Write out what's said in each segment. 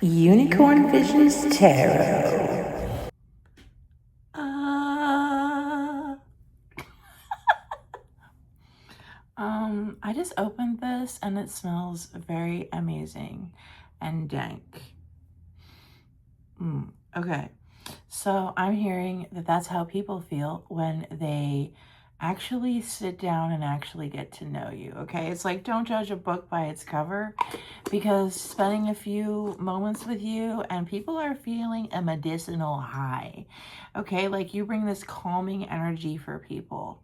Unicorn Visions Tarot. I just opened this and it smells very amazing and dank. Okay, so I'm hearing that that's how people feel when they actually sit down and actually get to know you. Okay, it's like, don't judge a book by its cover, because spending a few moments with you and people are feeling a medicinal high. Okay, like you bring this calming energy for people.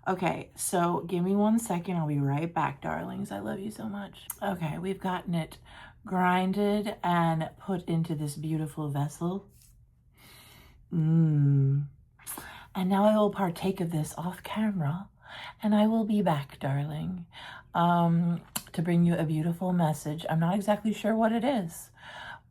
Okay, so give me 1 second. I'll be right back, darlings. I love you so much. Okay, we've gotten it grinded and put into this beautiful vessel. And now I will partake of this off camera, and I will be back, darling, to bring you a beautiful message. I'm not exactly sure what it is,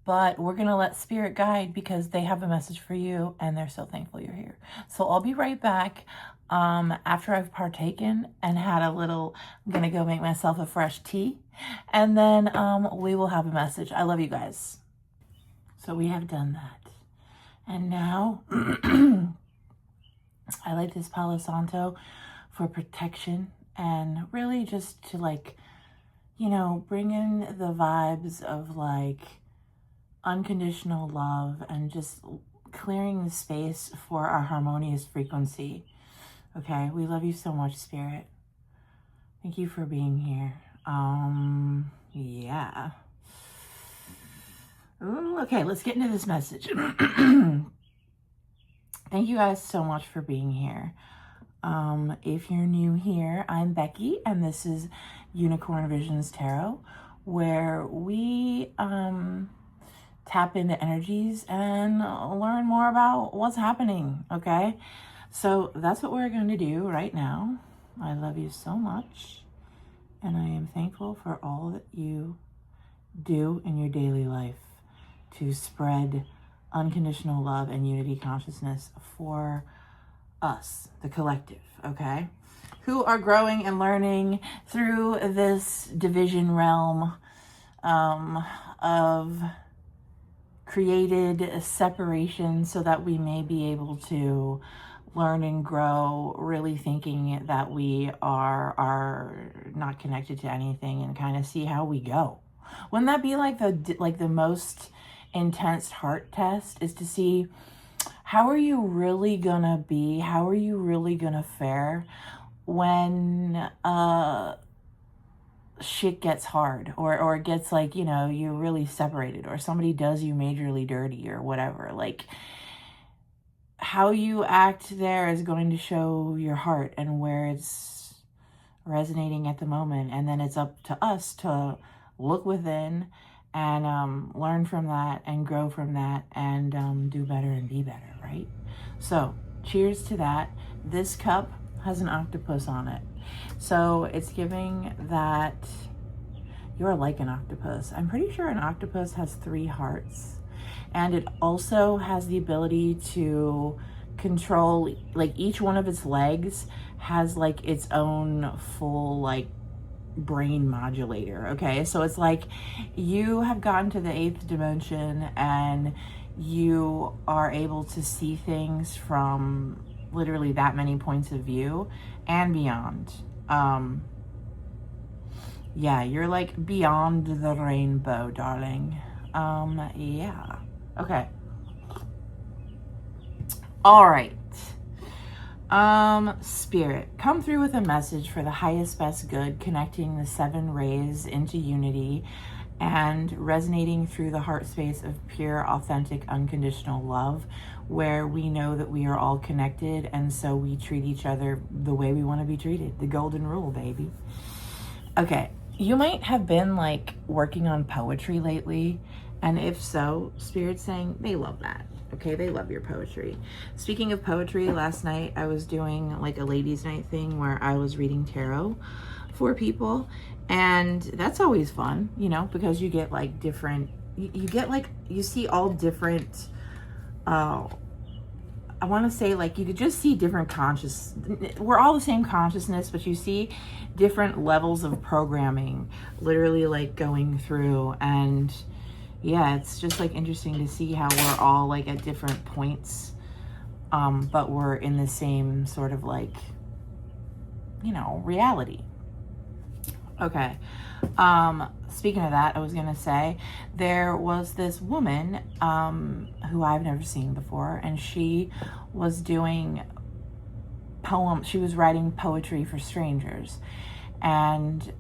but we're going to let Spirit guide, because they have a message for you and they're so thankful you're here. So I'll be right back after I've partaken and had a little. I'm going to go make myself a fresh tea, and then we will have a message. I love you guys. So we have done that. And now I like this Palo Santo for protection and really just to, like, you know, bring in the vibes of like unconditional love and just clearing the space for our harmonious frequency. Okay, we love you so much, Spirit. Thank you for being here. Yeah. Ooh, okay, let's get into this message. Thank you guys so much for being here. If you're new here, I'm Becky, and this is Unicorn Visions Tarot, where we tap into energies and learn more about what's happening, okay? So that's what we're going to do right now. I love you so much, and I am thankful for all that you do in your daily life to spread unconditional love and unity consciousness for us, the collective, okay? Who are growing and learning through this division realm of created separation, so that we may be able to learn and grow, really thinking that we are not connected to anything, and kind of see how we go. Wouldn't that be like the most intense heart test, is to see how are you really gonna be, how are you really gonna fare when shit gets hard, or it gets like, you know, you're really separated, or somebody does you majorly dirty or whatever. Like, how you act there is going to show your heart and where it's resonating at the moment. And then it's up to us to look within and learn from that and grow from that and do better and be better, right? So cheers to that. This cup has an octopus on it, so it's giving that you're like an octopus. I'm pretty sure an octopus has 3 hearts, and it also has the ability to control, like, each one of its legs has like its own full like brain modulator. Okay, so it's like you have gotten to the 8th dimension and you are able to see things from literally that many points of view and beyond. Yeah, you're like beyond the rainbow, darling. Yeah. Okay. All right. Spirit, come through with a message for the highest, best good, connecting the 7 rays into unity and resonating through the heart space of pure, authentic, unconditional love, where we know that we are all connected, and so we treat each other the way we want to be treated. The golden rule, baby. Okay, you might have been like working on poetry lately, and if so, Spirit's saying they love that. Okay, they love your poetry. Speaking of poetry, last night I was doing like a ladies' night thing where I was reading tarot for people, and that's always fun, you know, because you get like different, you get like, you see all different, I want to say, like, you could just see different we're all the same consciousness, but you see different levels of programming literally like going through, and Yeah, it's just like interesting to see how we're all like at different points, but we're in the same sort of like, you know, reality. Okay. Speaking of that, I was gonna say there was this woman who I've never seen before, and she was doing poems. She was writing poetry for strangers, and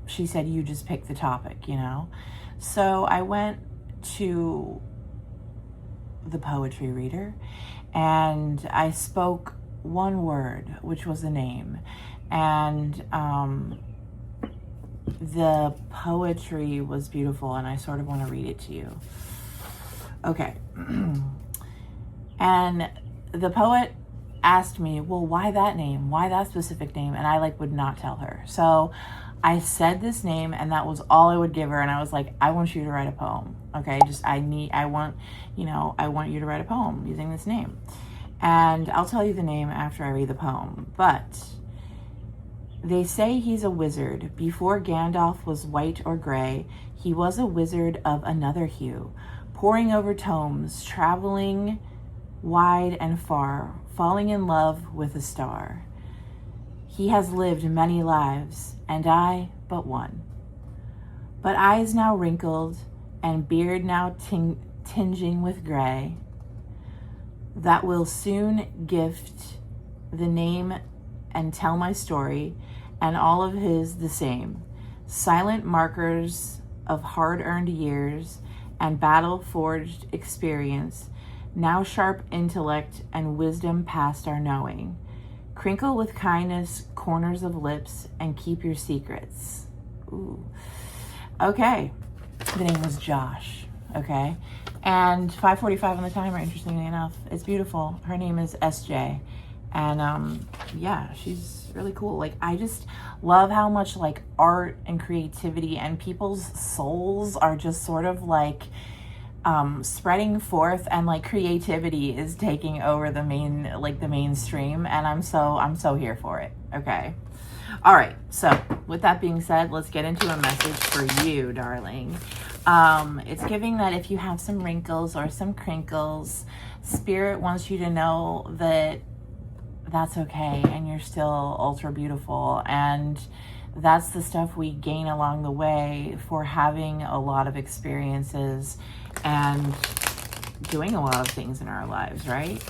she said, "You just pick the topic," you know. So I went to the poetry reader, and I spoke one word, which was a name, and the poetry was beautiful, and I sort of want to read it to you. Okay. And the poet asked me, well, why that name? Why that specific name? And I like would not tell her. So I said this name, and that was all I would give her. And I was like, I want you to write a poem. Okay. I want you to write a poem using this name. And I'll tell you the name after I read the poem. But they say he's a wizard. Before Gandalf was white or gray, he was a wizard of another hue, poring over tomes, traveling wide and far, falling in love with a star. He has lived many lives, and I but one. But eyes now wrinkled, and beard now tinging with gray, that will soon gift the name and tell my story, and all of his the same. Silent markers of hard-earned years and battle-forged experience, now sharp intellect and wisdom past our knowing. Crinkle with kindness corners of lips and keep your secrets. Ooh. Okay. The name was Josh. Okay. And 5:45 on the timer, interestingly enough. It's beautiful. Her name is SJ. And yeah, she's really cool. Like, I just love how much like art and creativity and people's souls are just sort of like spreading forth, and like creativity is taking over the mainstream, and I'm so here for it. Okay. All right. So with that being said, let's get into a message for you, darling. It's giving that if you have some wrinkles or some crinkles, Spirit wants you to know that that's okay, and you're still ultra beautiful, and that's the stuff we gain along the way for having a lot of experiences and doing a lot of things in our lives, right?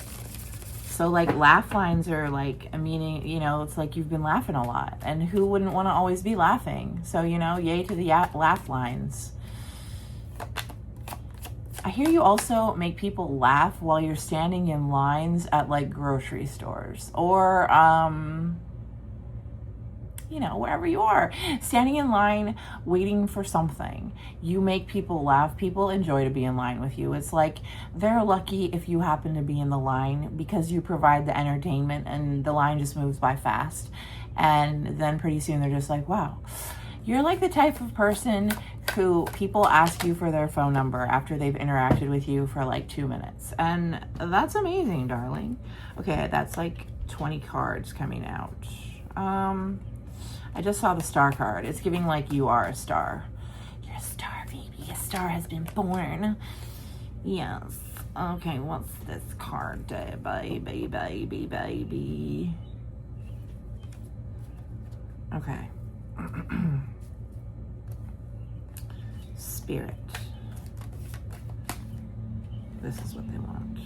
So like laugh lines are like a meaning, you know, it's like you've been laughing a lot, and who wouldn't want to always be laughing? So, you know, yay to the laugh lines. I hear you also make people laugh while you're standing in lines at like grocery stores, or you know, wherever you are, standing in line, waiting for something. You make people laugh. People enjoy to be in line with you. It's like they're lucky if you happen to be in the line, because you provide the entertainment, and the line just moves by fast. And then pretty soon they're just like, wow. You're like the type of person who people ask you for their phone number after they've interacted with you for like 2 minutes. And that's amazing, darling. Okay, that's like 20 cards coming out. I just saw the star card. It's giving like you are a star. You're a star, baby. A star has been born. Yes. Okay, what's this card? Baby, baby, baby. Okay. Spirit. This is what they want.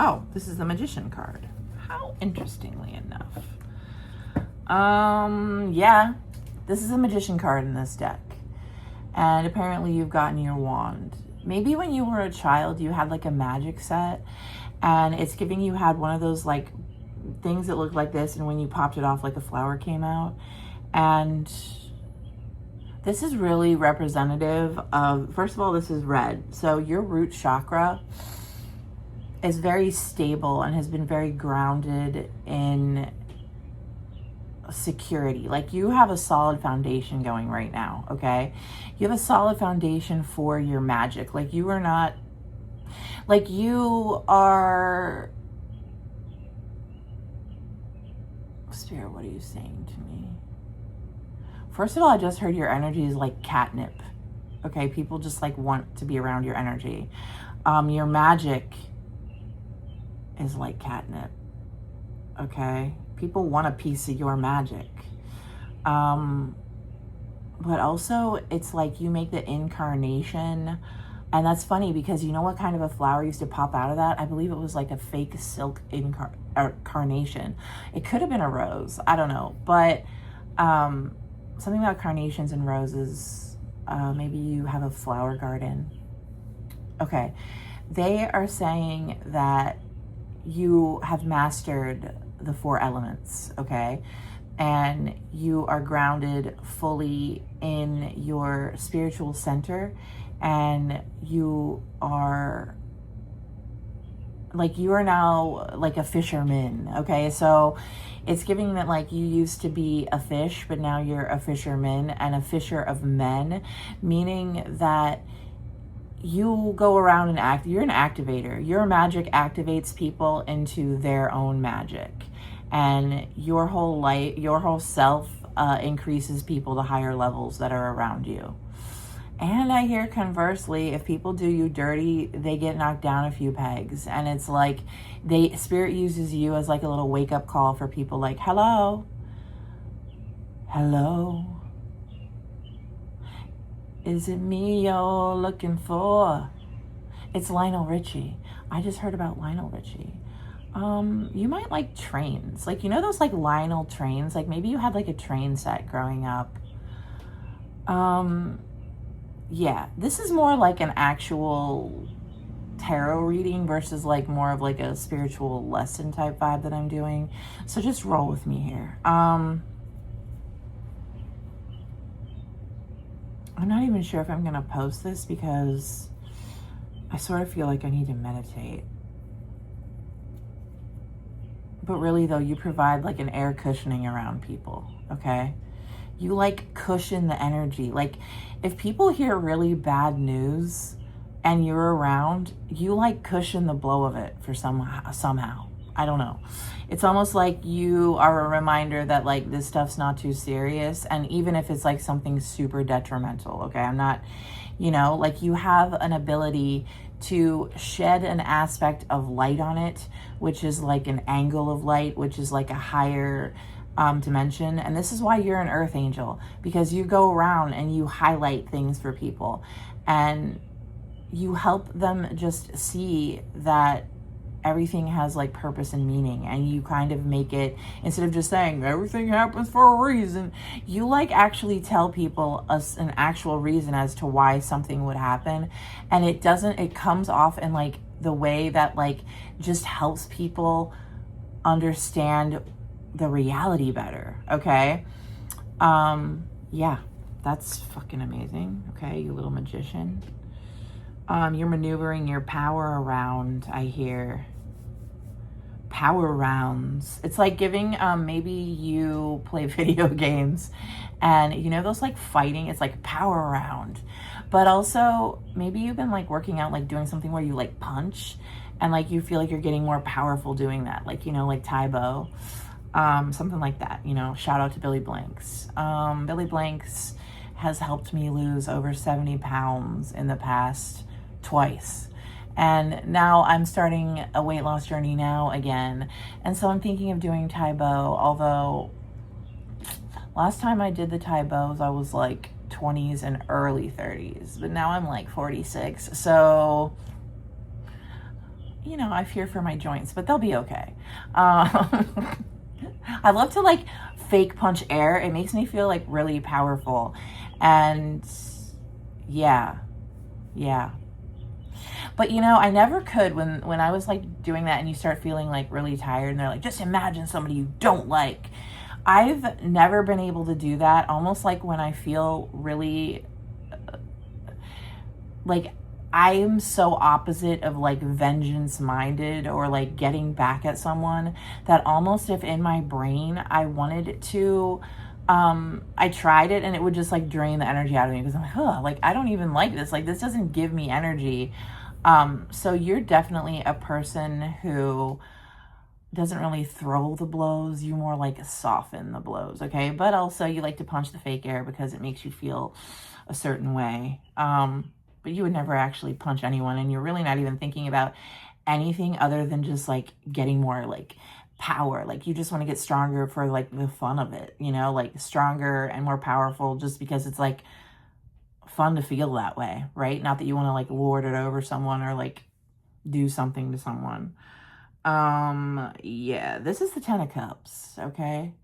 Oh, this is the Magician card. How interestingly enough. Yeah, this is a Magician card in this deck. And apparently you've gotten your wand. Maybe when you were a child, you had like a magic set, and it's giving you had one of those like things that looked like this, and when you popped it off, like a flower came out. And this is really representative of, first of all, this is red. So your root chakra is very stable and has been very grounded in security. Like, you have a solid foundation going right now, okay? You have a solid foundation for your magic. Like, you are not, like, you are, Spirit, what are you saying to me? First of all, I just heard your energy is like catnip. Okay, people just like want to be around your energy. Your magic is like catnip. Okay, people want a piece of your magic. But also it's like you make the incarnation, and that's funny because you know what kind of a flower used to pop out of that? I believe it was like a fake silk carnation. It could have been a rose, I don't know, but something about carnations and roses. Maybe you have a flower garden. Okay, they are saying that you have mastered the 4 elements, okay? And you are grounded fully in your spiritual center, and you are now like a fisherman, okay? So it's giving that like you used to be a fish, but now you're a fisherman and a fisher of men, meaning that you go around and act. You're an activator. Your magic activates people into their own magic, and your whole life, your whole self increases people to higher levels that are around you. And I hear conversely, if people do you dirty, they get knocked down a few pegs, and it's like spirit uses you as like a little wake up call for people. Like, hello, is it me you're looking for? It's Lionel Richie. I just heard about Lionel Richie. You might like trains. Like, you know those like Lionel trains? Like maybe you had like a train set growing up. Yeah, this is more like an actual tarot reading versus like more of like a spiritual lesson type vibe that I'm doing. So just roll with me here. I'm not even sure if I'm gonna post this because I sort of feel like I need to meditate. But really though, you provide like an air cushioning around people, okay? You like cushion the energy. Like if people hear really bad news and you're around, you like cushion the blow of it for somehow. I don't know. It's almost like you are a reminder that like this stuff's not too serious. And even if it's like something super detrimental, okay? I'm not, you know, like you have an ability to shed an aspect of light on it, which is like an angle of light, which is like a higher dimension. And this is why you're an earth angel, because you go around and you highlight things for people and you help them just see that everything has like purpose and meaning, and you kind of make it, instead of just saying everything happens for a reason, you like actually tell people an actual reason as to why something would happen. And it comes off in like the way that like just helps people understand the reality better, okay? Yeah, that's fucking amazing, okay, you little magician. You're maneuvering your power around, I hear. Power rounds. It's like giving, maybe you play video games and you know those like fighting, it's like power round. But also maybe you've been like working out, like doing something where you like punch and like you feel like you're getting more powerful doing that. Like, you know, like Taibo, something like that, you know, shout out to Billy Blanks. Billy Blanks has helped me lose over 70 pounds in the past twice. And now I'm starting a weight loss journey now again. And so I'm thinking of doing Taibo, although last time I did the Taibos, I was like 20s and early 30s, but now I'm like 46. So, you know, I fear for my joints, but they'll be okay. I love to like fake punch air. It makes me feel like really powerful. And yeah. But you know, I never could when I was like doing that and you start feeling like really tired and they're like, just imagine somebody you don't like. I've never been able to do that. Almost like when I feel really like I'm so opposite of like vengeance minded or like getting back at someone that almost if in my brain I wanted to, I tried it and it would just like drain the energy out of me because I'm like, like I don't even like this. Like this doesn't give me energy. So you're definitely a person who doesn't really throw the blows. You more like soften the blows, okay? But also you like to punch the fake air because it makes you feel a certain way. But you would never actually punch anyone, and you're really not even thinking about anything other than just like getting more like power. Like you just want to get stronger for like the fun of it, you know, like stronger and more powerful just because it's like fun to feel that way, right? Not that you want to like lord it over someone or like do something to someone. Yeah, this is the 10 of Cups, okay?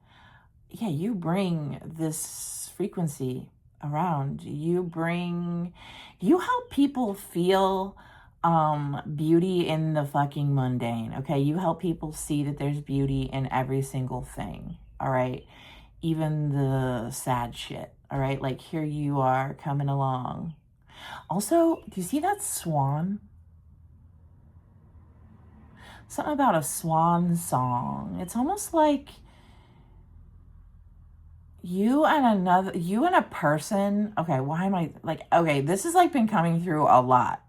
Yeah, you bring this frequency around. You help people feel beauty in the fucking mundane, okay? You help people see that there's beauty in every single thing, all right? Even the sad shit, all right? Like here you are coming along. Also, do you see that swan? Something about a swan song. It's almost like you and a person. Okay, why am I like, okay, this has like been coming through a lot.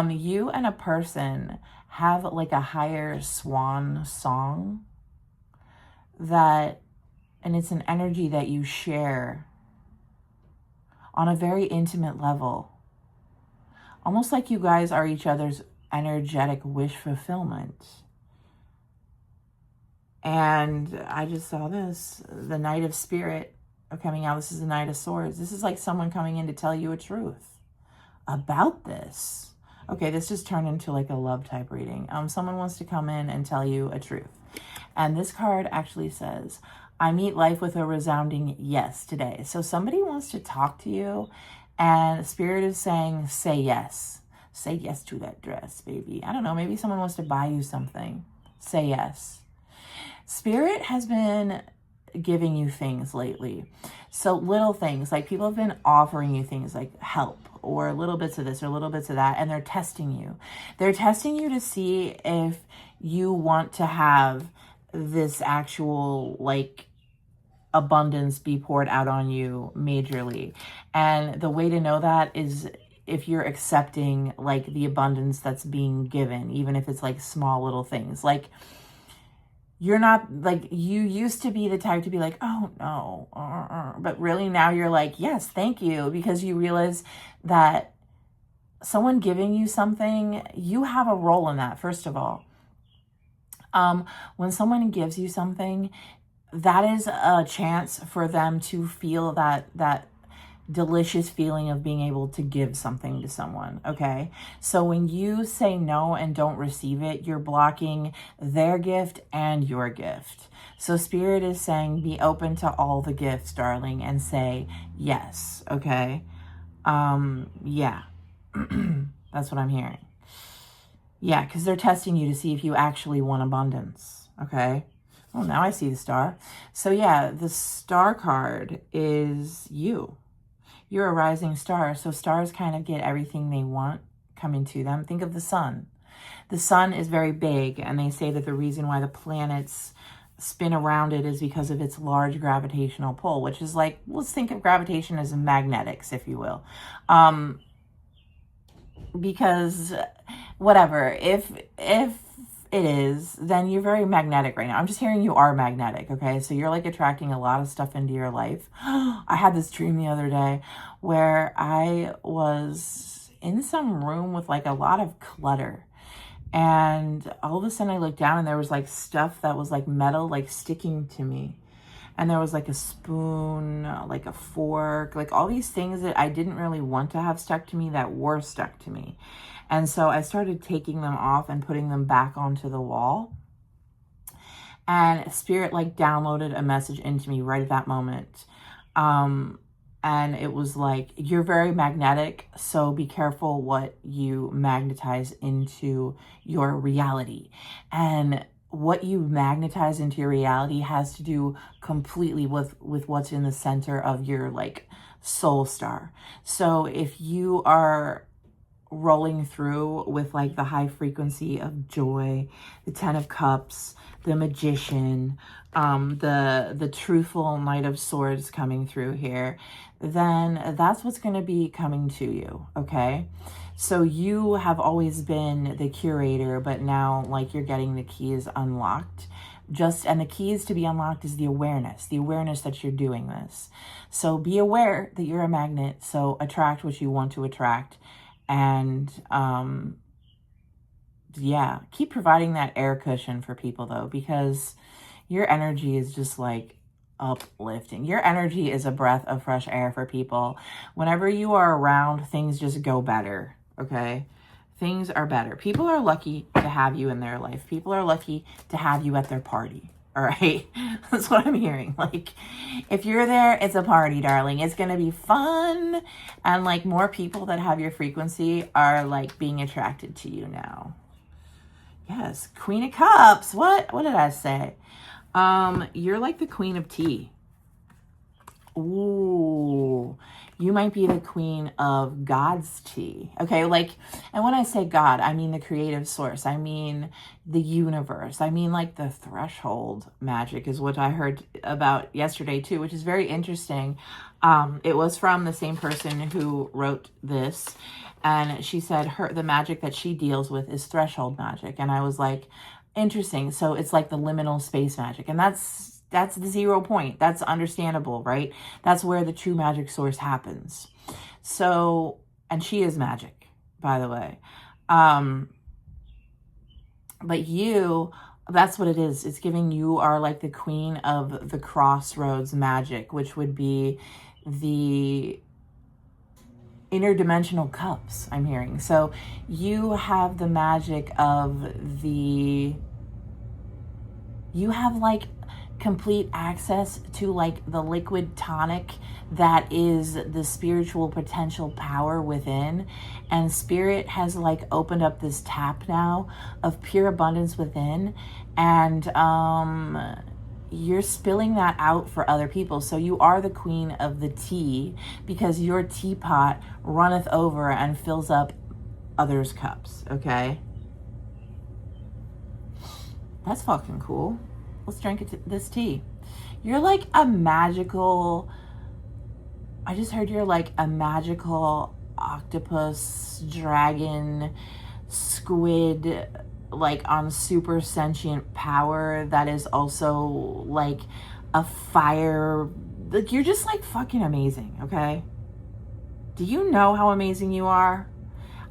You and a person have like a higher swan song that, and it's an energy that you share on a very intimate level. Almost like you guys are each other's energetic wish fulfillment. And I just saw this, the Knight of Spirit coming out. This is the Knight of Swords. This is like someone coming in to tell you a truth about this. Okay, this just turned into like a love type reading. Someone wants to come in and tell you a truth. And this card actually says, I meet life with a resounding yes today. So somebody wants to talk to you and Spirit is saying, say yes. Say yes to that dress, baby. I don't know, maybe someone wants to buy you something. Say yes. Spirit has been giving you things lately. So little things, like people have been offering you things like help or little bits of this or little bits of that, and they're testing you. They're testing you to see if you want to have this actual like abundance be poured out on you majorly. And the way to know that is if you're accepting like the abundance that's being given, even if it's like small little things. Like you're not like, you used to be the type to be like, oh no, but really now you're like, yes, thank you, because you realize that someone giving you something, you have a role in that. First of all, when someone gives you something, that is a chance for them to feel that delicious feeling of being able to give something to someone, okay? So when you say no and don't receive it, you're blocking their gift and your gift. So Spirit is saying, be open to all the gifts, darling, and say yes, okay? Yeah. That's what I'm hearing. Yeah, because they're testing you to see if you actually want abundance, okay? Oh, now I see the star. So yeah, the star card is you. You're a rising star. So stars kind of get everything they want coming to them. Think of the sun. The sun is very big, and they say that the reason why the planets spin around it is because of its large gravitational pull, which is like, let's think of gravitation as magnetics, if you will. Because whatever, if it is, then you're very magnetic right now. I'm just hearing you are magnetic, okay? So you're like attracting a lot of stuff into your life. I had this dream the other day where I was in some room with like a lot of clutter. And all of a sudden I looked down and there was like stuff that was like metal, like sticking to me. And there was like a spoon, like a fork, like all these things that I didn't really want to have stuck to me that were stuck to me. And so I started taking them off and putting them back onto the wall. And Spirit like downloaded a message into me right at that moment. And it was like, you're very magnetic, so be careful what you magnetize into your reality. And what you magnetize into your reality has to do completely with what's in the center of your like soul star. So if you are rolling through with like the high frequency of joy, the 10 of Cups, the Magician, the truthful Knight of Swords coming through here, then that's what's going to be coming to you, okay? So you have always been the curator, but now like you're getting the keys unlocked And the keys to be unlocked is the awareness that you're doing this. So be aware that you're a magnet. So attract what you want to attract. And yeah, keep providing that air cushion for people though, because your energy is just like uplifting. Your energy is a breath of fresh air for people. Whenever you are around, things just go better, okay? Things are better. People are lucky to have you in their life. People are lucky to have you at their party, all right? That's what I'm hearing. Like, if you're there, it's a party, darling. It's going to be fun. And like more people that have your frequency are like being attracted to you now. Yes, Queen of Cups. What did I say? You're like the Queen of Tea. Ooh, you might be the Queen of God's tea. Okay, like, and when I say God, I mean the creative source. I mean the universe. I mean like the threshold magic is what I heard about yesterday too, which is very interesting. It was from the same person who wrote this, and she said the magic that she deals with is threshold magic. And I was like, interesting. So it's like the liminal space magic, and that's the 0 point. That's understandable, right? That's where the true magic source happens. So, and she is magic, by the way. But that's what it is. It's giving you are like the queen of the crossroads magic, which would be the interdimensional cups, I'm hearing. So you have the magic of you have like complete access to like the liquid tonic that is the spiritual potential power within, and spirit has like opened up this tap now of pure abundance within, and you're spilling that out for other people. So you are the queen of the tea, because your teapot runneth over and fills up others' cups. Okay, that's fucking cool. Let's drink this tea. You're like a magical, I just heard you're like a magical octopus, dragon, squid, like on super sentient power that is also like a fire. Like, you're just like fucking amazing, okay? Do you know how amazing you are?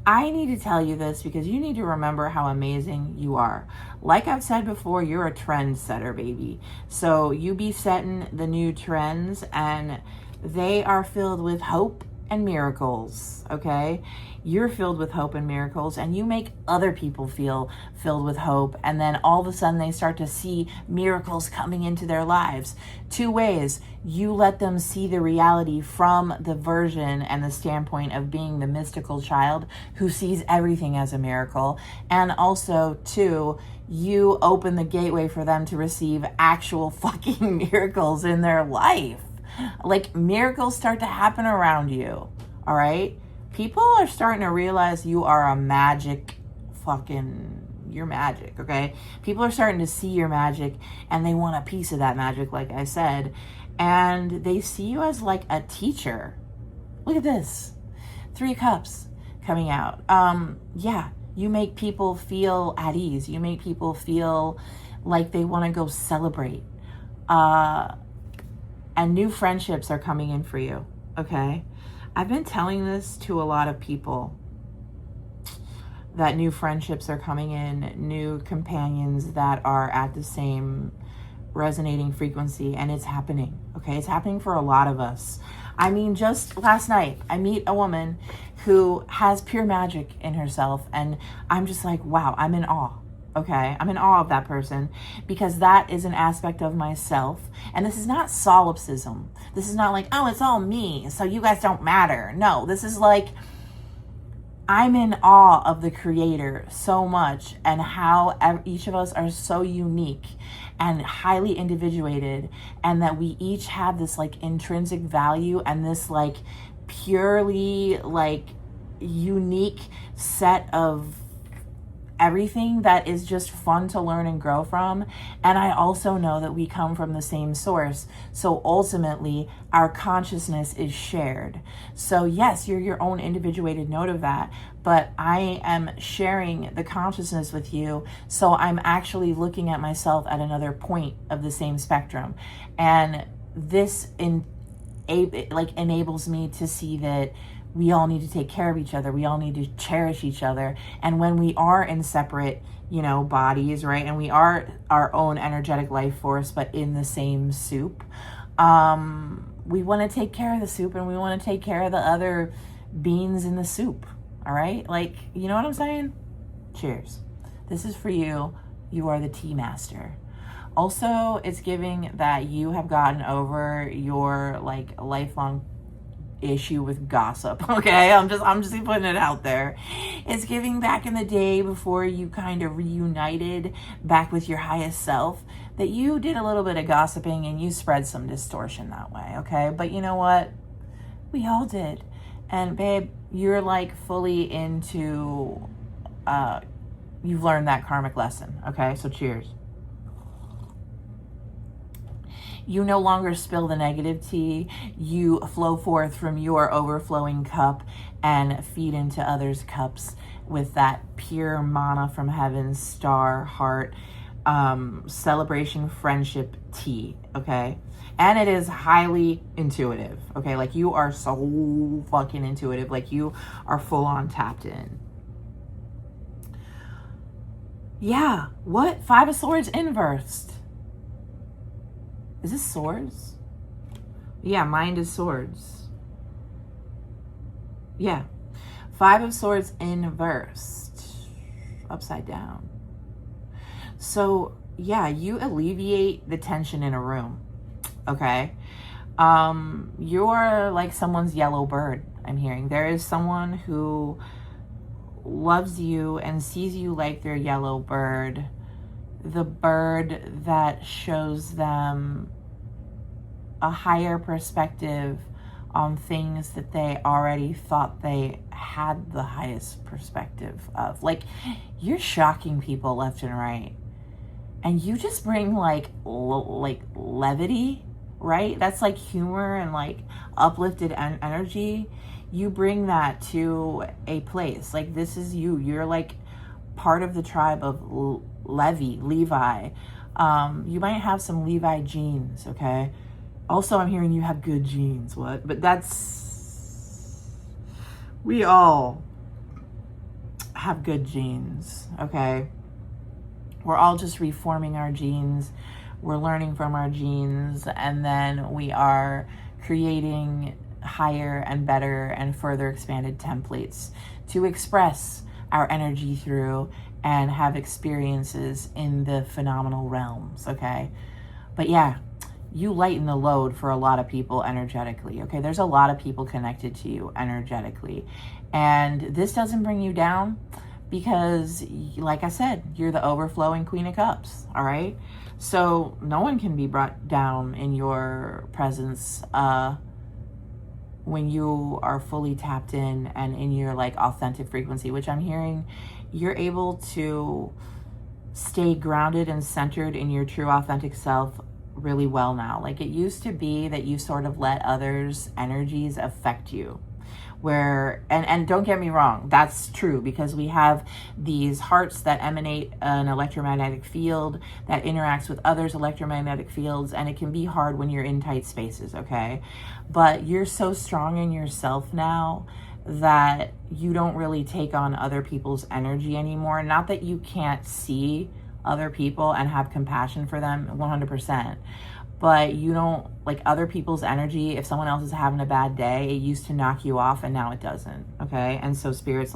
I need to tell you this because you need to remember how amazing you are. Like I've said before, you're a trendsetter, baby. So you be setting the new trends, and they are filled with hope and miracles, okay? You're filled with hope and miracles, and you make other people feel filled with hope, and then all of a sudden they start to see miracles coming into their lives. 2 ways. You let them see the reality from the version and the standpoint of being the mystical child who sees everything as a miracle. And also 2, you open the gateway for them to receive actual fucking miracles in their life. Like, miracles start to happen around you, all right? People are starting to realize you are a magic you're magic, okay? People are starting to see your magic, and they want a piece of that magic, like I said. And they see you as like a teacher. Look at this. 3 cups coming out. Yeah, you make people feel at ease. You make people feel like they want to go celebrate. And new friendships are coming in for you, okay? I've been telling this to a lot of people, that new friendships are coming in, new companions that are at the same resonating frequency, and it's happening, okay? It's happening for a lot of us. I mean, just last night, I meet a woman who has pure magic in herself, and I'm just like, wow, I'm in awe. Okay, I'm in awe of that person, because that is an aspect of myself. And this is not solipsism. This is not like, oh, it's all me, so you guys don't matter. No, this is like, I'm in awe of the creator so much, and how each of us are so unique and highly individuated, and that we each have this like intrinsic value and this like purely like unique set of everything that is just fun to learn and grow from. And I also know that we come from the same source. So ultimately, our consciousness is shared. So yes, you're your own individuated note of that, but I am sharing the consciousness with you. So I'm actually looking at myself at another point of the same spectrum. And this enables me to see that we all need to take care of each other. We all need to cherish each other. And when we are in separate, bodies, right? And we are our own energetic life force, but in the same soup, we want to take care of the soup, and we want to take care of the other beans in the soup. All right? Like, you know what I'm saying? Cheers. This is for you. You are the tea master. Also, it's giving that you have gotten over your lifelong issue with gossip. Okay, I'm just putting it out there. It's giving back in the day before you kind of reunited back with your highest self, that you did a little bit of gossiping and you spread some distortion that way. Okay, but you know what? We all did. And babe, you're fully into you've learned that karmic lesson. Okay, so cheers. You no longer spill the negative tea. You flow forth from your overflowing cup and feed into others' cups with that pure mana from heaven, star, heart, celebration, friendship tea, okay? And it is highly intuitive, okay? You are so fucking intuitive. You are full on tapped in. Yeah, what? 5 of Swords inversed. Is this swords? Yeah, mind is swords. Yeah. 5 of Swords inversed. Upside down. So, yeah, you alleviate the tension in a room. Okay? You're like someone's yellow bird, I'm hearing. There is someone who loves you and sees you like their yellow bird. The bird that shows them a higher perspective on things that they already thought they had the highest perspective of. You're shocking people left and right. And you just bring levity, right? That's humor and uplifted energy. You bring that to a place. This is you. You're part of the tribe of Levi. You might have some Levi genes, okay? Also, I'm hearing you have good genes. What? But we all have good genes, okay? We're all just reforming our genes. We're learning from our genes, and then we are creating higher and better and further expanded templates to express our energy through and have experiences in the phenomenal realms, okay? But yeah, you lighten the load for a lot of people energetically, okay? There's a lot of people connected to you energetically. And this doesn't bring you down because, like I said, you're the overflowing Queen of Cups, all right? So no one can be brought down in your presence when you are fully tapped in and in your authentic frequency, which I'm hearing you're able to stay grounded and centered in your true authentic self really well now. It used to be that you sort of let others' energies affect you. And don't get me wrong, that's true, because we have these hearts that emanate an electromagnetic field that interacts with others' electromagnetic fields, and it can be hard when you're in tight spaces, okay? But you're so strong in yourself now that you don't really take on other people's energy anymore. Not that you can't see other people and have compassion for them 100%, but you don't other people's energy. If someone else is having a bad day, it used to knock you off and now it doesn't, okay? And so Spirit's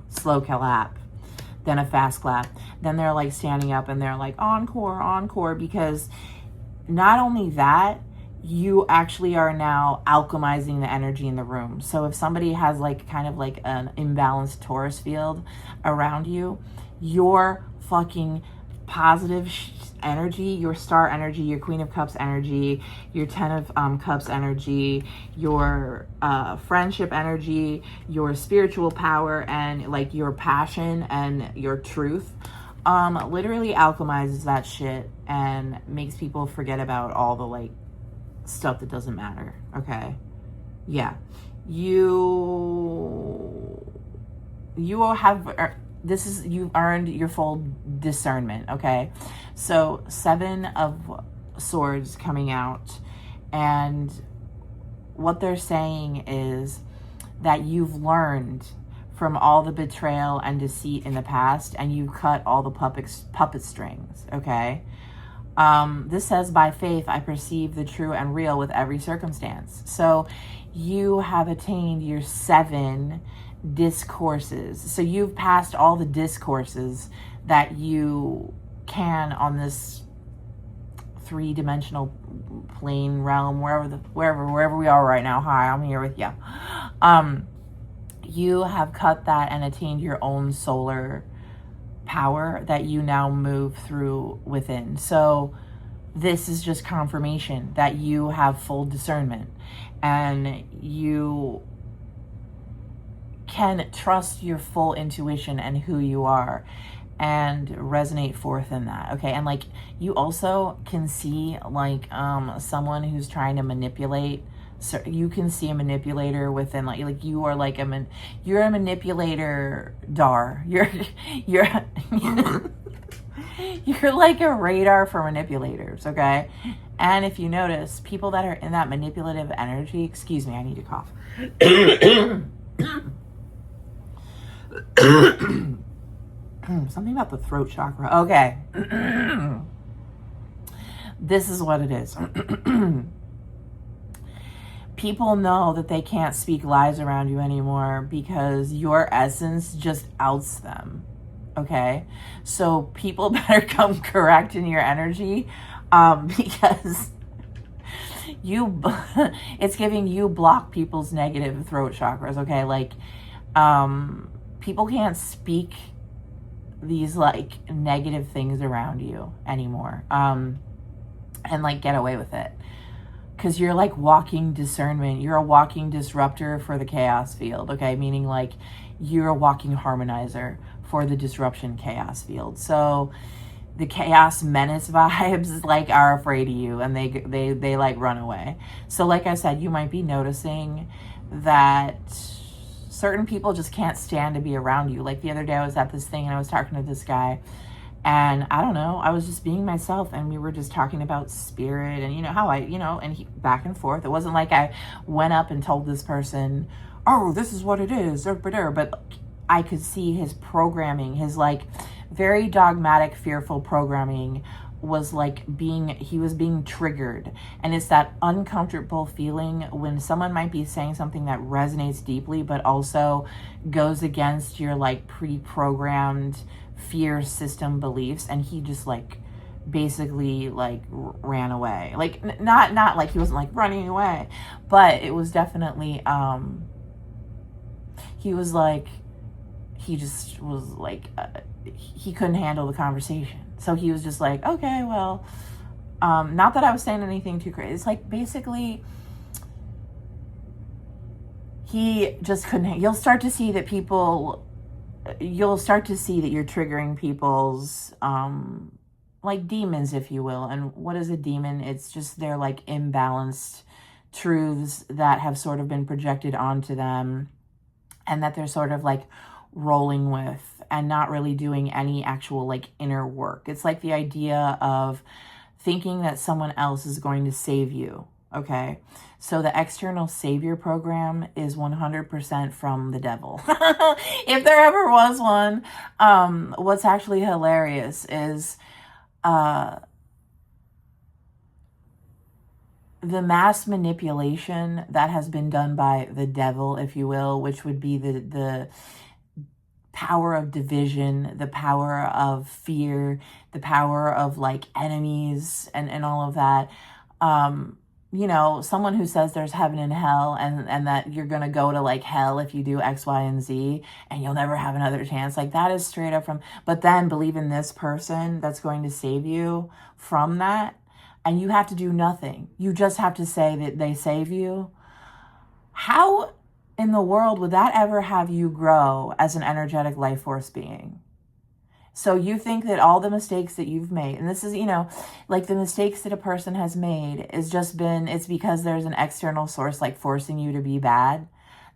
slow clap, then a fast clap, then they're standing up and they're encore, encore, because not only that, you actually are now alchemizing the energy in the room. So if somebody has kind of an imbalanced Taurus field around you, you're fucking positive energy, your star energy, your Queen of Cups energy, your Ten of Cups energy, your friendship energy, your spiritual power, and like your passion and your truth, literally alchemizes that shit and makes people forget about all the like stuff that doesn't matter. Okay, yeah, you will have, this is, you've earned your full discernment. Okay, so 7 of Swords coming out, and what they're saying is that you've learned from all the betrayal and deceit in the past, and you cut all the puppet strings. Okay, this says, by faith I perceive the true and real with every circumstance. So you have attained your 7 discourses. So you've passed all the discourses that you can on this 3-dimensional plane realm, wherever we are right now. Hi, I'm here with you. You have cut that and attained your own solar power that you now move through within. So this is just confirmation that you have full discernment, and you can trust your full intuition and who you are, and resonate forth in that. Okay, and like you also can see like someone who's trying to manipulate. So you can see a manipulator within, like you are like you're a manipulator, Dar. You're you're like a radar for manipulators. Okay, and if you notice, people that are in that manipulative energy, excuse me, I need to cough. Something about the throat chakra. Okay. This is what it is. People know that they can't speak lies around you anymore because your essence just outs them. Okay? So people better come correct in your energy, because it's giving you block people's negative throat chakras. Okay? Like, people can't speak these like negative things around you anymore, and like get away with it, because you're like walking discernment. You're a walking disruptor for the chaos field. Okay, meaning like you're a walking harmonizer for the disruption chaos field. So the chaos menace vibes like are afraid of you, and they like run away. So like I said, you might be noticing that certain people just can't stand to be around you. Like the other day I was at this thing and I was talking to this guy, and I don't know, I was just being myself, and we were just talking about spirit and how and back and forth. It wasn't like I went up and told this person, oh, this is what it is, but I could see his programming, his like very dogmatic, fearful programming was like he was being triggered. And it's that uncomfortable feeling when someone might be saying something that resonates deeply but also goes against your like pre-programmed fear system beliefs, and he just like basically like ran away. Like not like he wasn't like running away, but it was definitely he was like, he just was like he couldn't handle the conversation. So he was just like, okay, well, not that I was saying anything too crazy. It's like basically he just couldn't. You'll start to see that you'll start to see that you're triggering people's like demons, if you will. And what is a demon? It's just their like imbalanced truths that have sort of been projected onto them, and that they're sort of like rolling with and not really doing any actual like inner work. It's like the idea of thinking that someone else is going to save you. Okay, so the external savior program is 100% from the devil. If there ever was one. What's actually hilarious is the mass manipulation that has been done by the devil, if you will, which would be the power of division, the power of fear, the power of like enemies and all of that. you know, someone who says there's heaven and hell, and that you're going to go to like hell if you do X, Y, and Z, and you'll never have another chance. Like that is straight up from, but then believe in this person that's going to save you from that. And you have to do nothing. You just have to say that they save you. How in the world would that ever have you grow as an energetic life force being? So you think that all the mistakes that you've made, and this is, you know, like the mistakes that a person has made is just been, it's because there's an external source like forcing you to be bad.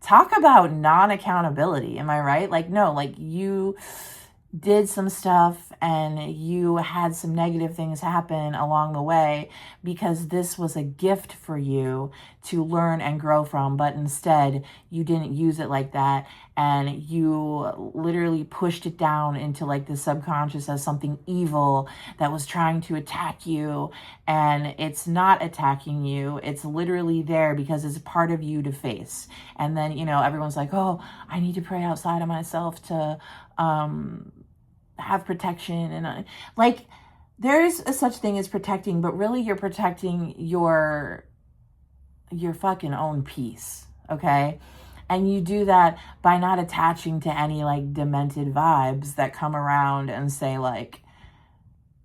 Talk about non-accountability. Am I right? Like, no, like you did some stuff and you had some negative things happen along the way because this was a gift for you to learn and grow from, but instead you didn't use it like that, and you literally pushed it down into like the subconscious as something evil that was trying to attack you. And it's not attacking you, it's literally there because it's a part of you to face. And then, you know, everyone's like, oh, I need to pray outside of myself to have protection. And like there is a such thing as protecting, but really you're protecting your fucking own peace, okay? And you do that by not attaching to any like demented vibes that come around and say like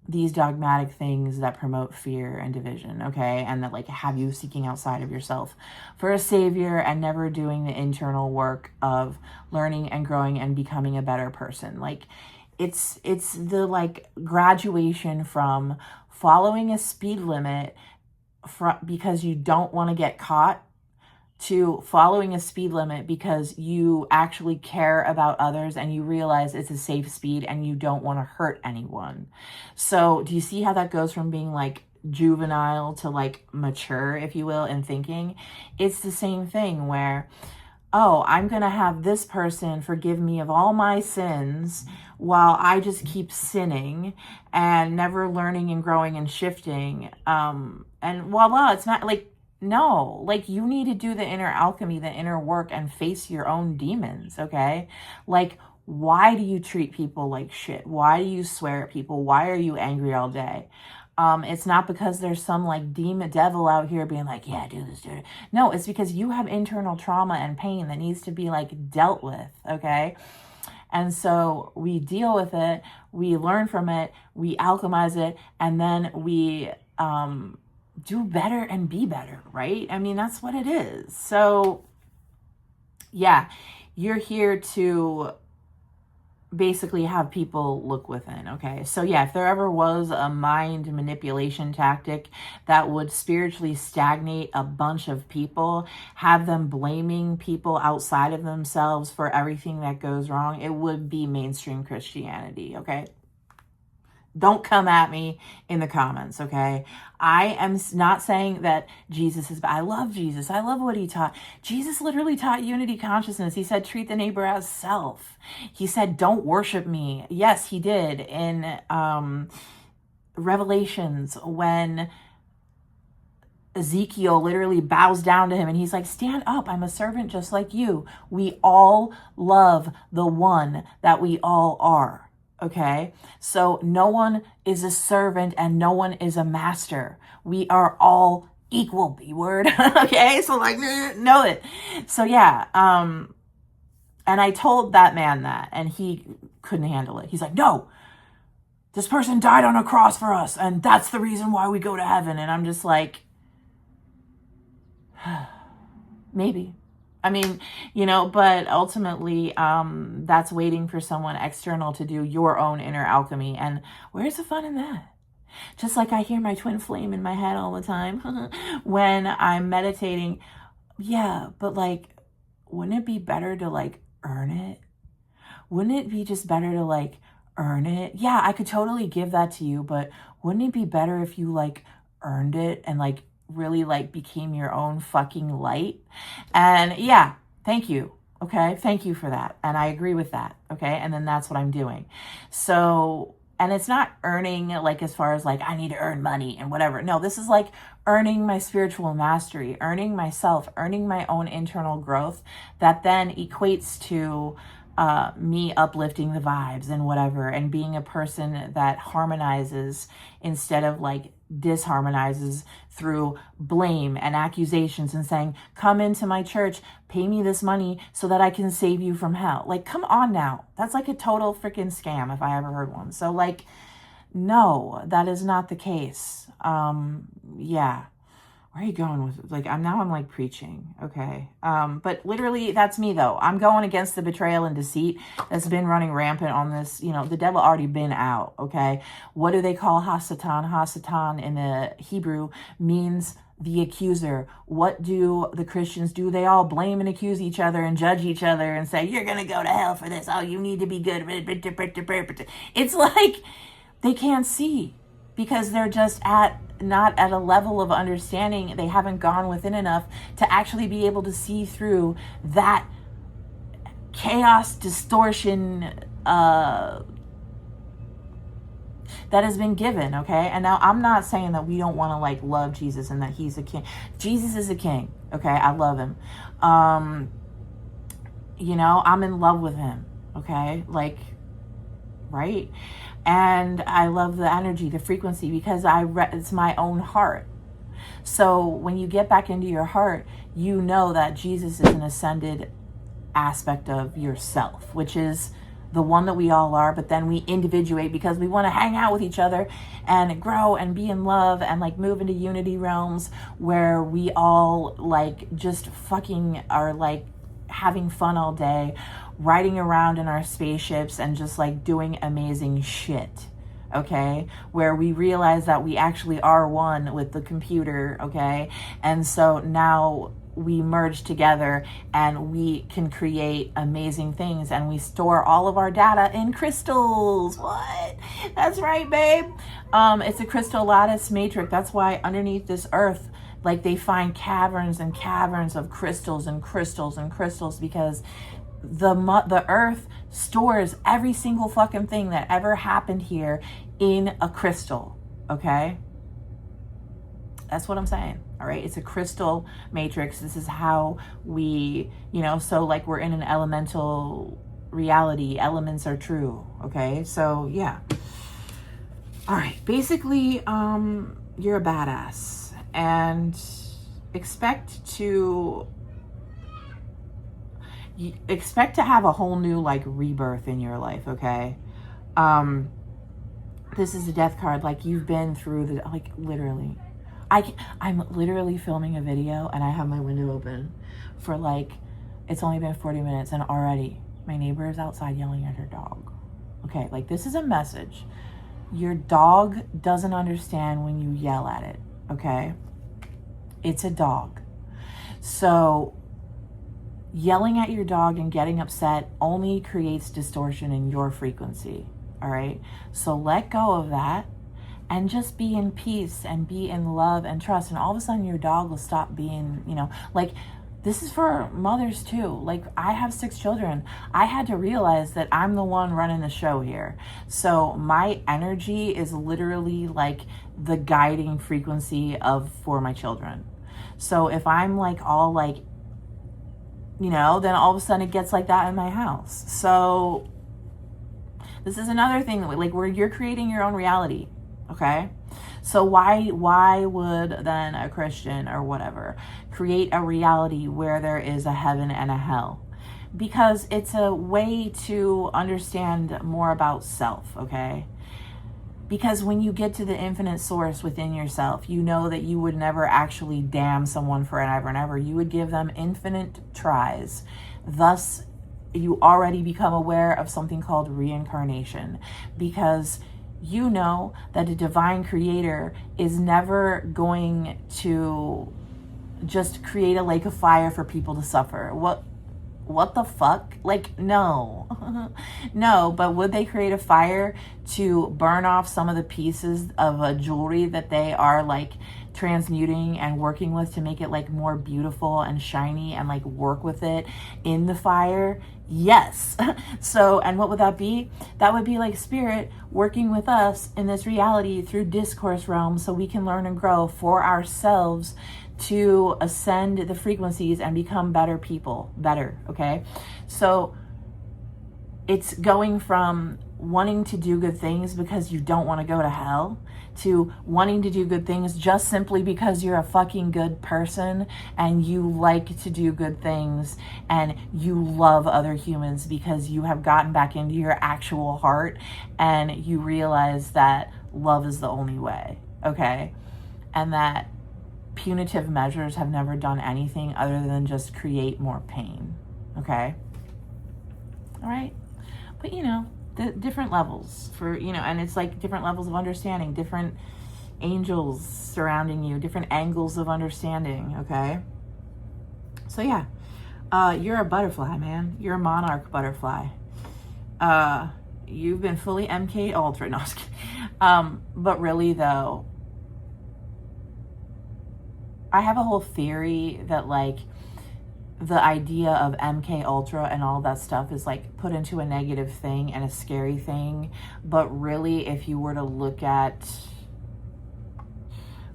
these dogmatic things that promote fear and division, okay? And that like have you seeking outside of yourself for a savior and never doing the internal work of learning and growing and becoming a better person. Like it's the like graduation from following a speed limit because you don't want to get caught to following a speed limit because you actually care about others and you realize it's a safe speed and you don't want to hurt anyone. So do you see how that goes from being like juvenile to like mature, if you will, in thinking? It's the same thing where, oh, I'm going to have this person forgive me of all my sins while I just keep sinning and never learning and growing and shifting. And voila, it's not like, no, like you need to do the inner alchemy, the inner work, and face your own demons, okay? Like, why do you treat people like shit? Why do you swear at people? Why are you angry all day? It's not because there's some like demon devil out here being like, yeah, do this, do it. No, it's because you have internal trauma and pain that needs to be like dealt with, okay? And so we deal with it, we learn from it, we alchemize it, and then we do better and be better, right? I mean, that's what it is. So yeah, you're here to basically have people look within, okay? So yeah, if there ever was a mind manipulation tactic that would spiritually stagnate a bunch of people, have them blaming people outside of themselves for everything that goes wrong, it would be mainstream Christianity, okay? Don't come at me in the comments, okay? I am not saying that Jesus is bad. I love Jesus. I love what he taught. Jesus literally taught unity consciousness. He said, treat the neighbor as self. He said, don't worship me. Yes, he did in Revelations when Ezekiel literally bows down to him and he's like, stand up. I'm a servant just like you. We all love the one that we all are. Okay, so no one is a servant and no one is a master. We are all equal, B word. Okay, so like, know it. So yeah, and I told that man that and he couldn't handle it. He's like, no, this person died on a cross for us and that's the reason why we go to heaven. And I'm just like, maybe. I mean, you know, but ultimately, that's waiting for someone external to do your own inner alchemy. And where's the fun in that? Just like I hear my twin flame in my head all the time when I'm meditating. Yeah, but like, wouldn't it be better to like earn it? Wouldn't it be just better to like earn it? Yeah, I could totally give that to you, but wouldn't it be better if you like earned it and like really like became your own fucking light? And yeah, thank you. Okay, thank you for that. And I agree with that. Okay, and then that's what I'm doing. So, and it's not earning like as far as like I need to earn money and whatever. No, this is like earning my spiritual mastery, earning myself, earning my own internal growth that then equates to me uplifting the vibes and whatever, and being a person that harmonizes instead of like disharmonizes through blame and accusations and saying, come into my church, pay me this money so that I can save you from hell. Like, come on now. That's like a total freaking scam if I ever heard one. So like, no, that is not the case. Yeah. Where are you going with, like, I'm like preaching. Okay. But literally that's me though. I'm going against the betrayal and deceit that's been running rampant on this, you know, the devil already been out. Okay. What do they call Hasatan? Hasatan in the Hebrew means the accuser. What do the Christians do? They all blame and accuse each other and judge each other and say, you're going to go to hell for this. Oh, you need to be good. It's like they can't see because they're just not at a level of understanding. They haven't gone within enough to actually be able to see through that chaos, distortion, that has been given, okay? And now I'm not saying that we don't want to like love Jesus and that he's a king. Jesus is a king, okay? I love him. You know, I'm in love with him, okay? Like, right? And I love the energy, the frequency, because it's my own heart. So when you get back into your heart, you know that Jesus is an ascended aspect of yourself, which is the one that we all are, but then we individuate because we want to hang out with each other and grow and be in love and like move into unity realms where we all like just fucking are like having fun all day, riding around in our spaceships and just like doing amazing shit, okay? Where we realize that we actually are one with the computer, okay? And so now we merge together and we can create amazing things, and we store all of our data in crystals. What? That's right, babe. It's a crystal lattice matrix. That's why underneath this earth, like they find caverns and caverns of crystals and crystals and crystals, because the earth stores every single fucking thing that ever happened here in a crystal, okay? That's what I'm saying, all right? It's a crystal matrix. This is how we, you know, so like we're in an elemental reality. Elements are true, okay? So yeah. All right, basically, you're a badass, and expect to have a whole new like rebirth in your life, okay? This is a death card. Like, you've been through the, like, literally. I'm literally filming a video and I have my window open for like, it's only been 40 minutes and already my neighbor is outside yelling at her dog. Okay, like, this is a message. Your dog doesn't understand when you yell at it, okay? It's a dog. So yelling at your dog and getting upset only creates distortion in your frequency, all right? So let go of that and just be in peace and be in love and trust. And all of a sudden your dog will stop being, you know, like, this is for mothers too. Like, I have 6 children. I had to realize that I'm the one running the show here. So my energy is literally like the guiding frequency for my children. So if I'm like all like, you know, then all of a sudden it gets like that in my house. So this is another thing, like, where you're creating your own reality, okay? So why would then a Christian or whatever create a reality where there is a heaven and a hell? Because it's a way to understand more about self, okay? Because when you get to the infinite source within yourself, you know that you would never actually damn someone forever and ever. You would give them infinite tries. Thus, you already become aware of something called reincarnation, because you know that a divine creator is never going to just create a lake of fire for people to suffer. What the fuck? Like, no. No, but would they create a fire to burn off some of the pieces of a jewelry that they are like transmuting and working with to make it like more beautiful and shiny and like work with it in the fire? Yes. So, and what would that be? That would be like spirit working with us in this reality through discourse realm, so we can learn and grow for ourselves to ascend the frequencies and become better people, okay? So it's going from wanting to do good things because you don't want to go to hell to wanting to do good things just simply because you're a fucking good person and you like to do good things and you love other humans because you have gotten back into your actual heart and you realize that love is the only way, okay? And that punitive measures have never done anything other than just create more pain, okay? All right? But, you know, the different levels for, you know, and it's like different levels of understanding, different angels surrounding you, different angles of understanding, okay? So, yeah, you're a butterfly, man. You're a monarch butterfly. You've been fully MK Ultra. No, I was kidding. But really, though, I have a whole theory that, like, the idea of MK Ultra and all that stuff is like put into a negative thing and a scary thing. But really, if you were to look at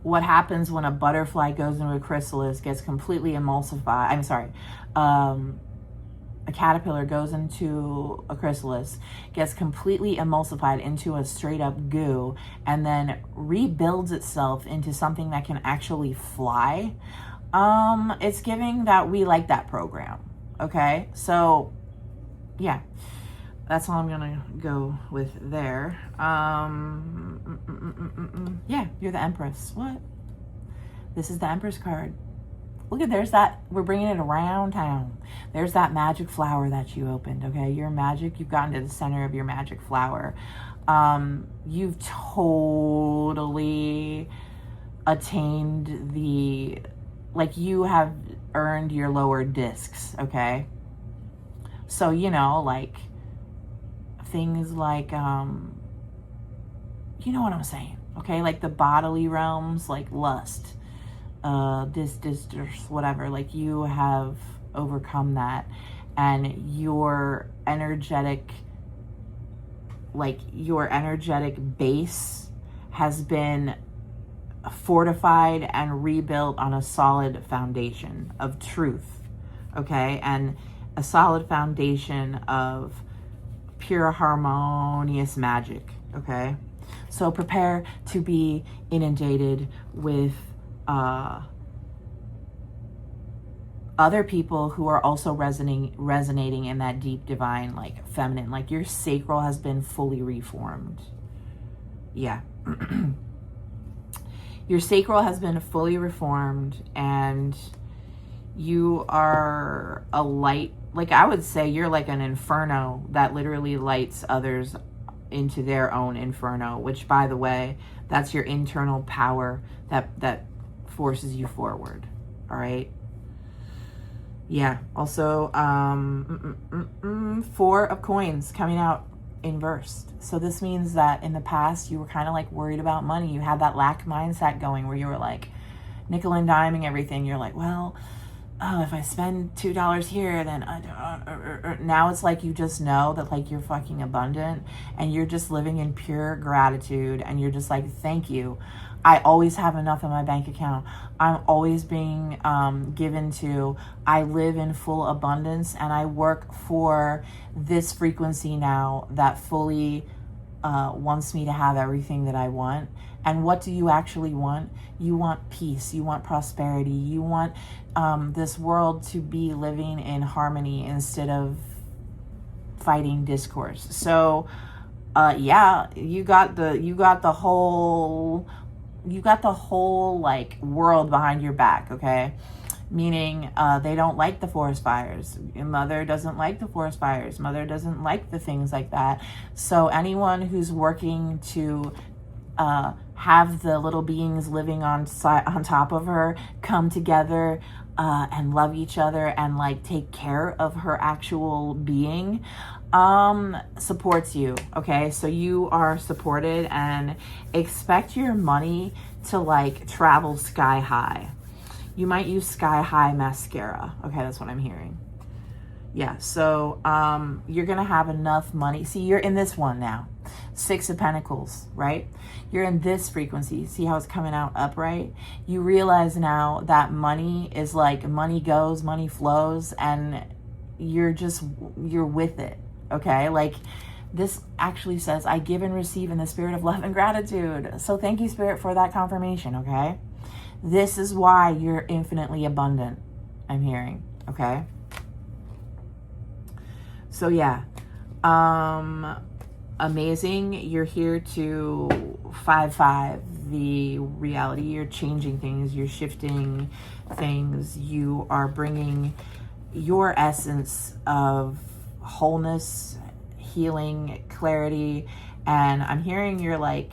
what happens when a butterfly goes into a chrysalis, gets completely emulsified, I'm sorry, a caterpillar goes into a chrysalis, gets completely emulsified into a straight up goo, and then rebuilds itself into something that can actually fly. It's giving that we like that program, okay? So, yeah, that's all I'm gonna go with there. Yeah, you're the Empress. What? This is the Empress card. Look at, there's that, we're bringing it around town. There's that magic flower that you opened, okay? Your magic, you've gotten to the center of your magic flower. You've totally attained the, like, you have earned your lower discs, okay? So, you know, like, things like, you know what I'm saying, okay? Like the bodily realms, like lust, whatever, like you have overcome that, and your energetic base has been fortified and rebuilt on a solid foundation of truth, okay? And a solid foundation of pure harmonious magic, okay? So prepare to be inundated with other people who are also resonating in that deep divine, like feminine, like your sacral has been fully reformed. Yeah. Your sacral has been fully reformed, and you are a light. Like, I would say you're like an inferno that literally lights others into their own inferno, which, by the way, that's your internal power that forces you forward. All right. Yeah. Also, 4 of coins coming out inversed. So this means that in the past you were kind of like worried about money. You had that lack mindset going where you were like nickel and diming everything. You're like, well, if I spend $2 here, then now it's like you just know that like you're fucking abundant and you're just living in pure gratitude, and you're just like, thank you. I always have enough in my bank account. I'm always being given to. I live in full abundance, and I work for this frequency now that fully wants me to have everything that I want. And what do you actually want? You want peace. You want prosperity. You want this world to be living in harmony instead of fighting discourse. So, yeah, you got the whole like world behind your back, okay? Meaning they don't like the forest fires. Your mother doesn't like the forest fires. Mother doesn't like the things like that. So anyone who's working to have the little beings living on top of her come together and love each other and like take care of her actual being supports you, okay? So you are supported, and expect your money to like travel sky high. You might use sky high mascara, okay? That's what I'm hearing. Yeah, so you're gonna have enough money. See, you're in this one now, 6 of Pentacles, right? You're in this frequency. See how it's coming out upright? You realize now that money is like, money goes, money flows, and you're with it, okay? Like, this actually says, I give and receive in the spirit of love and gratitude. So thank you, Spirit, for that confirmation, okay? This is why you're infinitely abundant, I'm hearing, okay? So yeah, amazing. You're here to 5-5 the reality. You're changing things. You're shifting things. You are bringing your essence of wholeness, healing, clarity. And I'm hearing you're like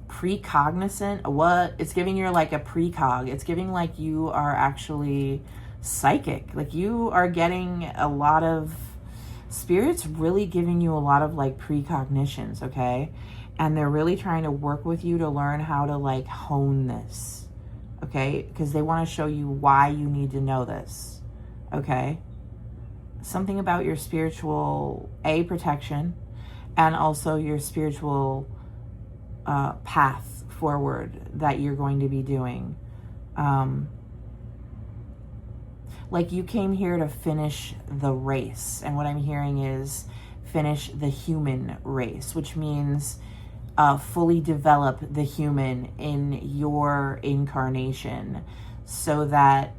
precognizant. What? It's giving you like a precog. It's giving like you are actually psychic. Like you are getting a lot of Spirit's really giving you a lot of like precognitions, okay? And they're really trying to work with you to learn how to like hone this, okay? Because they want to show you why you need to know this, okay? Something about your spiritual, protection, and also your spiritual path forward that you're going to be doing. Like you came here to finish the race. And what I'm hearing is finish the human race, which means fully develop the human in your incarnation so that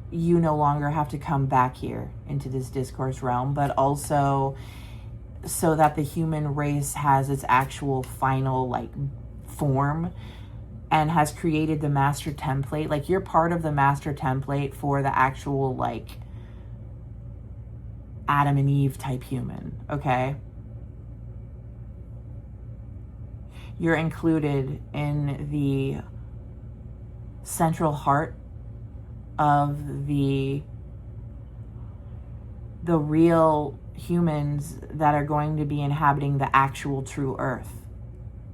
you no longer have to come back here into this discourse realm, but also so that the human race has its actual final like form and has created the master template. Like you're part of the master template for the actual like Adam and Eve type human, okay? You're included in the central heart of the real humans that are going to be inhabiting the actual true earth,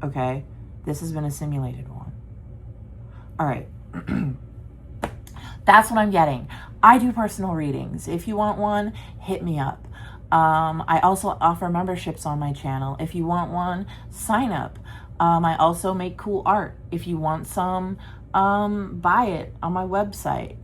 okay? This has been a simulated one. All right. That's what I'm getting. I do personal readings. If you want one, hit me up. I also offer memberships on my channel. If you want one, sign up. I also make cool art. If you want some, buy it on my website.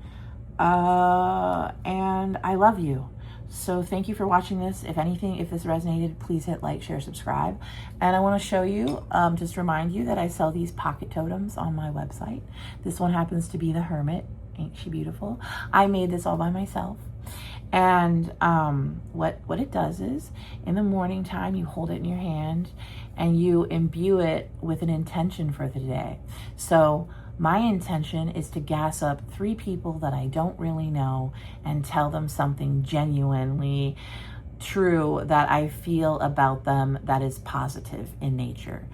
And I love you. So thank you for watching this. If anything, if this resonated, please hit like, share, subscribe. And I want to show you, just remind you that I sell these pocket totems on my website. This one happens to be the Hermit. Ain't she beautiful? I made this all by myself. And what it does is, in the morning time, you hold it in your hand and you imbue it with an intention for the day. So my intention is to gas up 3 people that I don't really know and tell them something genuinely true that I feel about them that is positive in nature.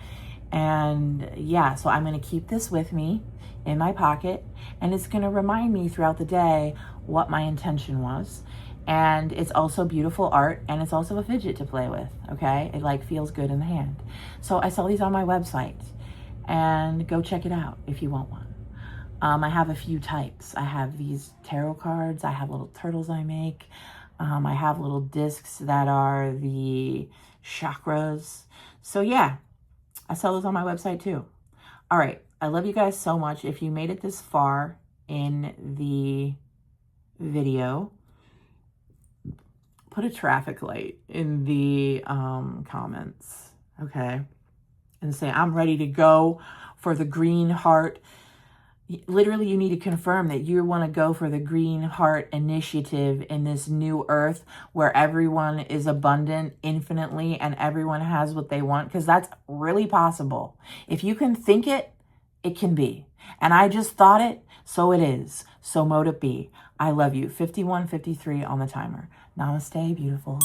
And yeah, so I'm going to keep this with me in my pocket, and it's going to remind me throughout the day what my intention was. And it's also beautiful art, and it's also a fidget to play with, okay? It like feels good in the hand. So I sell these on my website, and go check it out if you want one. I have a few types. I have these tarot cards. I have little turtles I make. I have little discs that are the chakras. So yeah, I sell those on my website too. All right. I love you guys so much. If you made it this far in the video, put a traffic light in the comments, okay? And say, I'm ready to go for the green heart. Literally, you need to confirm that you want to go for the Green Heart Initiative in this new earth where everyone is abundant infinitely and everyone has what they want, because that's really possible. If you can think it, it can be. And I just thought it, so it is. So mote it be. I love you. 51:53 on the timer. Namaste, beautiful.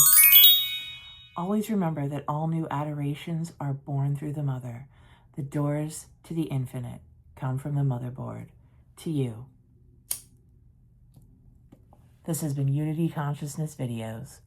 Always remember that all new adorations are born through the mother. The doors to the infinite come from the motherboard. To you. This has been Unity Consciousness Videos.